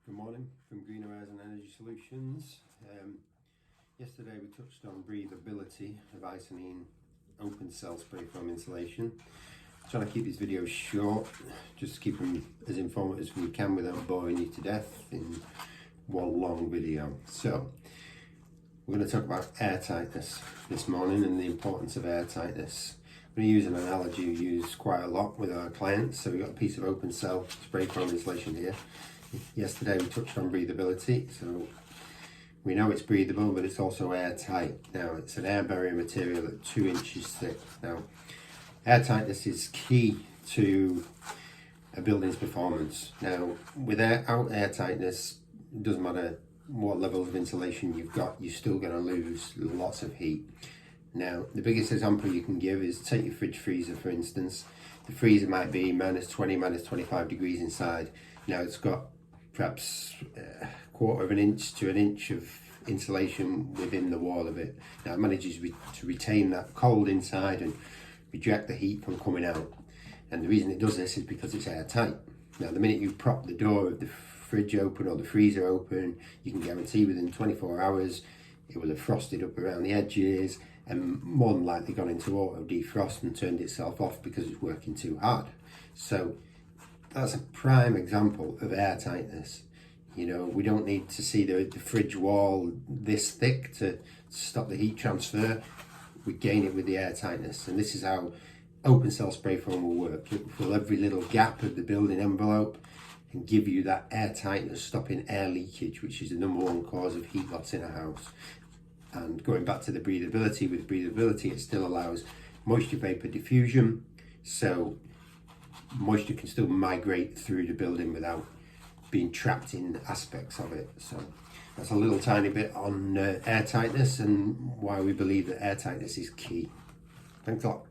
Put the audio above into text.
Good morning from Greener Airs and Energy Solutions. Yesterday we touched on breathability of Icynene open cell spray foam insulation. I'm trying to keep these videos short, just to keep them as informative as we can without boring you to death in one long video. So we're going to talk about airtightness this morning and the importance of airtightness. I'm going to use an analogy we use quite a lot with our clients. So we've got a piece of open cell spray foam insulation here. Yesterday we touched on breathability, so we know it's breathable, but it's also airtight. Now it's an air barrier material at 2 inches thick. Now airtightness is key to a building's performance. Now without airtightness, it doesn't matter what level of insulation you've got, you're still going to lose lots of heat. Now the biggest example you can give is take your fridge freezer for instance. The freezer might be -20, -25 degrees inside. Now it's got perhaps a quarter of an inch to an inch of insulation within the wall of it. Now it manages to retain that cold inside and reject the heat from coming out. And the reason it does this is because it's airtight. Now the minute you prop the door of the fridge open or the freezer open, you can guarantee within 24 hours it will have frosted up around the edges and more than likely gone into auto defrost and turned itself off because it's working too hard. So that's a prime example of airtightness. You know, we don't need to see the fridge wall this thick to stop the heat transfer. We gain it with the airtightness, and this is how open cell spray foam will work. It will fill every little gap of the building envelope and give you that airtightness, stopping air leakage, which is the #1 cause of heat loss in a house. And going back to the breathability, with breathability it still allows moisture vapor diffusion, so moisture can still migrate through the building without being trapped in aspects of it. So that's a little tiny bit on airtightness and why we believe that airtightness is key. Thanks a lot.